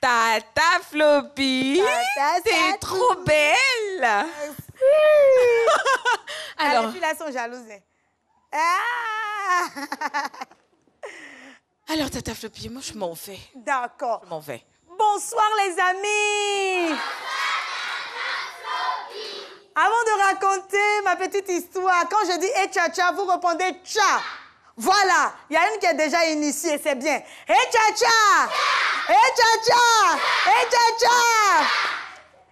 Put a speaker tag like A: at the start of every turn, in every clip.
A: Tata Floppy, t'es trop belle. Alors,
B: les filles là sont jalouses. Ah!
A: Alors, Tata Floppy, moi, je m'en vais.
B: D'accord.
A: Je m'en vais.
B: Bonsoir, les amis. Avant de raconter ma petite histoire, quand je dis « hey, tcha-tcha », vous répondez « tcha ». Voilà, il y a une qui est déjà initiée, c'est bien. « Hey, tcha-tcha ! Hey, tcha-tcha ! Hey, tcha-tcha !»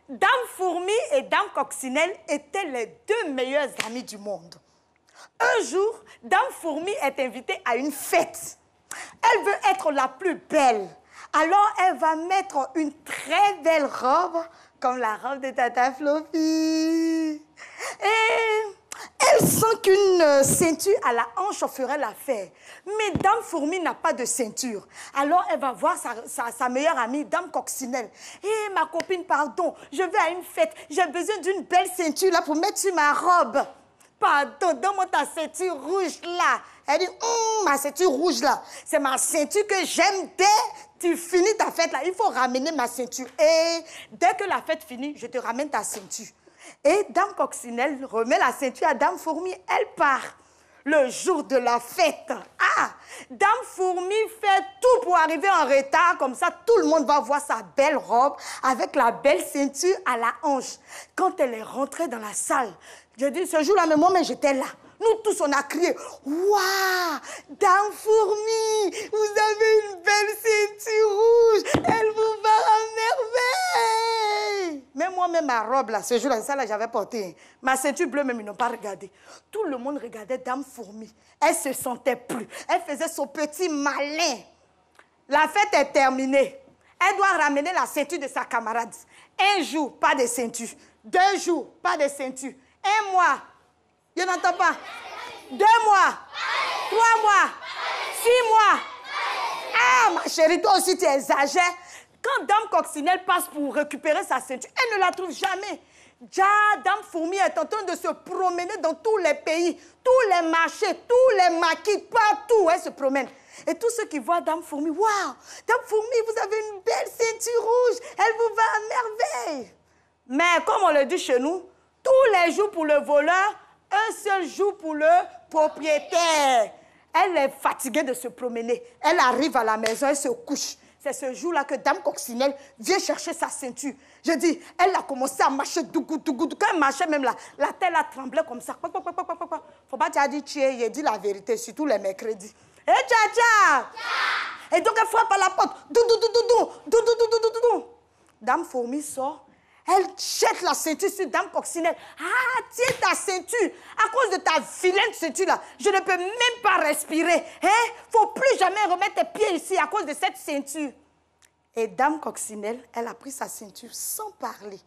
B: Dame Fourmi et Dame Coccinelle étaient les deux meilleures amies du monde. Un jour, Dame Fourmi est invitée à une fête. Elle veut être la plus belle. Alors, elle va mettre une très belle robe, comme la robe de Tata Floppy. Et elle sent qu'une ceinture à la hanche ferait l'affaire. Mais Dame Fourmi n'a pas de ceinture. Alors, elle va voir sa meilleure amie, Dame Coccinelle. « Hé, ma copine, pardon, je vais à une fête. J'ai besoin d'une belle ceinture là pour mettre sur ma robe. » Pardon, donne-moi ta ceinture rouge là. Elle dit, ma ceinture rouge là, c'est ma ceinture que j'aime dès tu finis ta fête là. Il faut ramener ma ceinture. Et dès que la fête finit, je te ramène ta ceinture. Et Dame Coccinelle remet la ceinture à Dame Fourmi. Elle part. Le jour de la fête. Ah! Dame Fourmi fait tout pour arriver en retard. Comme ça, tout le monde va voir sa belle robe avec la belle ceinture à la hanche. Quand elle est rentrée dans la salle, je dis, ce jour-là, mais moi-même, j'étais là. Nous tous, on a crié, « Waouh! Dame Fourmi, vous avez une belle ceinture rouge! Elle vous va à merveille! » Mais moi-même, ma robe, là, ce jour-là, ça, là, j'avais porté. Ma ceinture bleue, même, ils n'ont pas regardé. Tout le monde regardait Dame Fourmi. Elle se sentait plus. Elle faisait son petit malin. La fête est terminée. Elle doit ramener la ceinture de sa camarade. Un jour, pas de ceinture. 2 jours, pas de ceinture. 1 mois. Je n'entends pas. 2 mois. 3 mois. 6 mois. Ah, ma chérie, toi aussi, tu exagères. Quand Dame Coccinelle passe pour récupérer sa ceinture, elle ne la trouve jamais. Déjà, Dame Fourmi est en train de se promener dans tous les pays, tous les marchés, tous les maquis, partout, elle se promène. Et tous ceux qui voient Dame Fourmi, waouh, Dame Fourmi, vous avez une belle ceinture rouge, elle vous va à merveille. Mais comme on le dit chez nous, tous les jours pour le voleur, un seul jour pour le propriétaire. Elle est fatiguée de se promener. Elle arrive à la maison, elle se couche. C'est ce jour-là que Dame Coccinelle vient chercher sa ceinture. Je dis, elle a commencé à marcher dougou. Quand elle marchait, même la tête a tremblé comme ça. Faut pas te dire, il dit la vérité, surtout les mercredis. Hé, tcha-tcha! Et donc, elle frappe à la porte. Doudou. Dame Fourmi sort. Elle jette la ceinture sur Dame Coccinelle. Ah, tiens ta ceinture. À cause de ta vilaine ceinture-là, je ne peux même pas respirer. Hein? Faut plus jamais remettre tes pieds ici à cause de cette ceinture. Et Dame Coccinelle, elle a pris sa ceinture sans parler.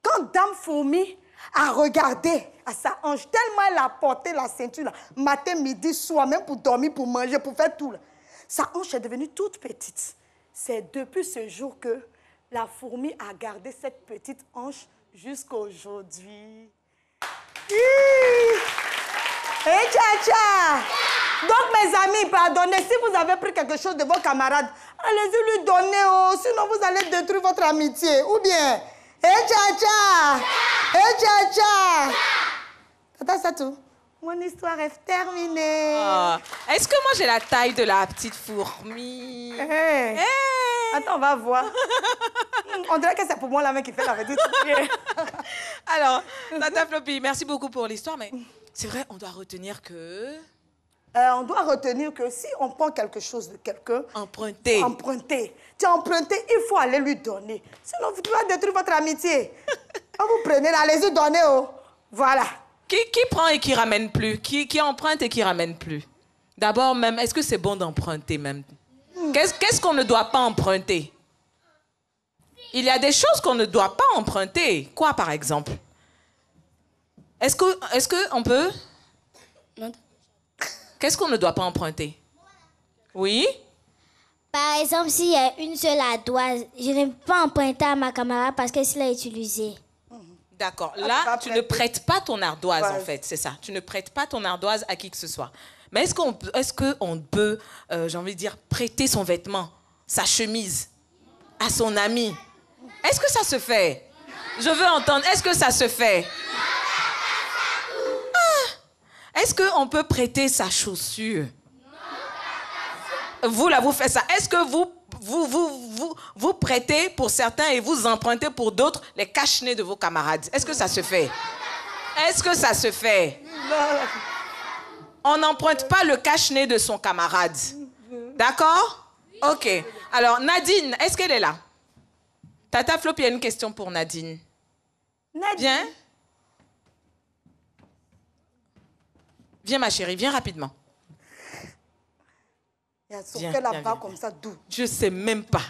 B: Quand Dame Fourmi a regardé à sa hanche, tellement elle a porté la ceinture, là, matin, midi, soir, même pour dormir, pour manger, pour faire tout, là, sa hanche est devenue toute petite. C'est depuis ce jour que la fourmi a gardé cette petite hanche jusqu'à aujourd'hui. Hey, tcha-tcha! Donc, mes amis, pardonnez, si vous avez pris quelque chose de vos camarades, allez-y lui donner, oh, sinon vous allez détruire votre amitié. Ou bien, hey, tcha-tcha! Hey, tcha-tcha! Tata, c'est tout. Mon histoire est terminée.
A: Oh. Est-ce que moi, j'ai la taille de la petite fourmi?
B: Hey. Hey. Attends, on va voir. On dirait que c'est pour moi la main qui fait la vedette.
A: Alors, Tata Floppy, merci beaucoup pour l'histoire, mais c'est vrai, on doit retenir que...
B: on doit retenir que si on prend quelque chose de quelqu'un...
A: Emprunter.
B: Tu as emprunté, il faut aller lui donner. Sinon, vous devez détruire votre amitié. Quand vous prenez, allez-y donner, oh. Voilà.
A: Qui prend et qui ramène plus? Qui emprunte et qui ramène plus? D'abord, même, est-ce que c'est bon d'emprunter même? Qu'est-ce qu'on ne doit pas emprunter? Il y a des choses qu'on ne doit pas emprunter. Quoi, par exemple? Est-ce que on peut?
C: Non.
A: Qu'est-ce qu'on ne doit pas emprunter? Oui?
C: Par exemple, s'il y a une seule ardoise, je ne peux pas emprunter à ma camarade parce qu'elle l'a utilisée.
A: D'accord. Là, tu ne prêtes pas ton ardoise, en fait. C'est ça. Tu ne prêtes pas ton ardoise à qui que ce soit. Mais est-ce qu'on peut, j'ai envie de dire, prêter son vêtement, sa chemise à son ami. Est-ce que ça se fait? Je veux entendre. Est-ce que ça se fait? Ah. Est-ce qu'on peut prêter sa chaussure? Vous, là, vous faites ça. Est-ce que vous prêtez pour certains et vous empruntez pour d'autres les cache-nez de vos camarades? Est-ce que ça se fait? Est-ce que ça se fait? On n'emprunte pas le cache-nez de son camarade. D'accord? OK. Alors, Nadine, est-ce qu'elle est là? Tata Flop, il y a une question pour Nadine.
B: Nadine.
A: Viens. Viens, ma chérie, viens rapidement.
B: Il y a sauté là-bas comme ça, d'où?
A: Je ne sais même pas.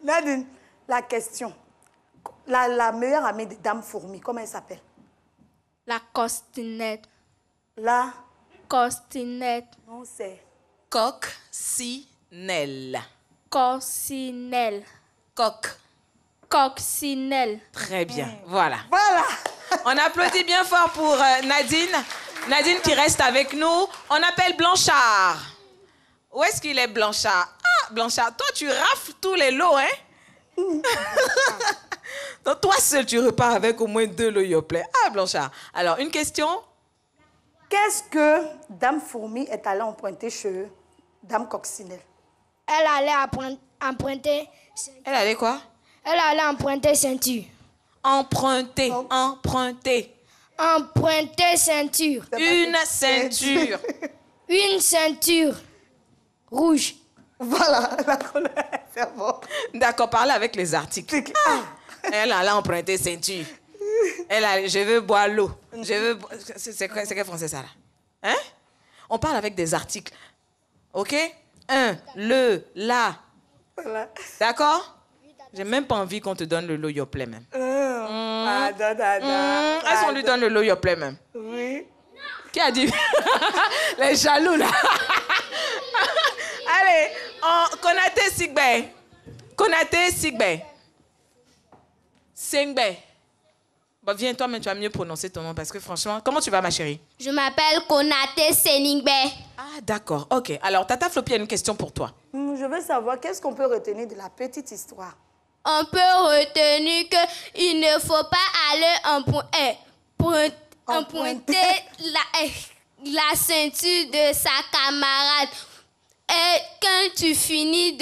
B: Nadine, la question. La meilleure amie de Dame Fourmi, comment elle s'appelle?
D: La costinette.
B: La
D: Costinette.
B: Non, c'est...
A: Coccinelle.
D: Coccinelle. Coccinelle.
A: Très bien, voilà.
B: Voilà.
A: On applaudit bien fort pour Nadine. Nadine qui reste avec nous. On appelle Blanchard. Où est-ce qu'il est, Blanchard? Ah, Blanchard, toi, tu rafles tous les lots, hein? Donc, toi seul, tu repars avec au moins 2 lots Yoplait. Ah, Blanchard. Alors, une question?
B: Qu'est-ce que Dame Fourmi est allée emprunter chez Dame Coccinelle?
C: Elle allait emprunter...
A: Elle allait quoi?
C: Elle allait emprunter ceinture.
A: Emprunter, emprunter.
C: Emprunter ceinture.
A: Une ceinture.
C: Une ceinture rouge.
B: Voilà, la couleur, c'est bon.
A: D'accord, parlez avec les articles. Ah, elle allait emprunter ceinture. Elle a, je veux boire l'eau. Je veux. C'est quel français ça là? Hein? On parle avec des articles. OK? Le, la.
B: Voilà.
A: D'accord? J'ai même pas envie qu'on te donne le lot Yoplait même. Est-ce qu'on lui donne le lot Yoplait même?
B: Oui.
A: Qui a dit? Les jaloux là. Allez, Konaté Sigbe. Konaté Sigbe. Singbe. Bon, viens, toi, mais tu vas mieux prononcer ton nom parce que franchement, comment tu vas, ma chérie?
C: Je m'appelle Konaté Seningbe.
A: Ah, d'accord. OK. Alors, Tata Floppy a une question pour toi.
B: Je veux savoir, qu'est-ce qu'on peut retenir de la petite histoire?
C: On peut retenir qu'il ne faut pas aller emprunter la ceinture de sa camarade. Et quand tu finis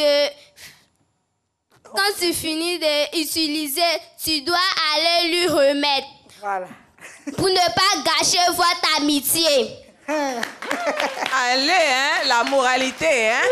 C: d'utiliser, tu dois aller lui remettre.
B: Voilà.
C: Pour ne pas gâcher votre amitié.
A: Allez, hein, la moralité, hein?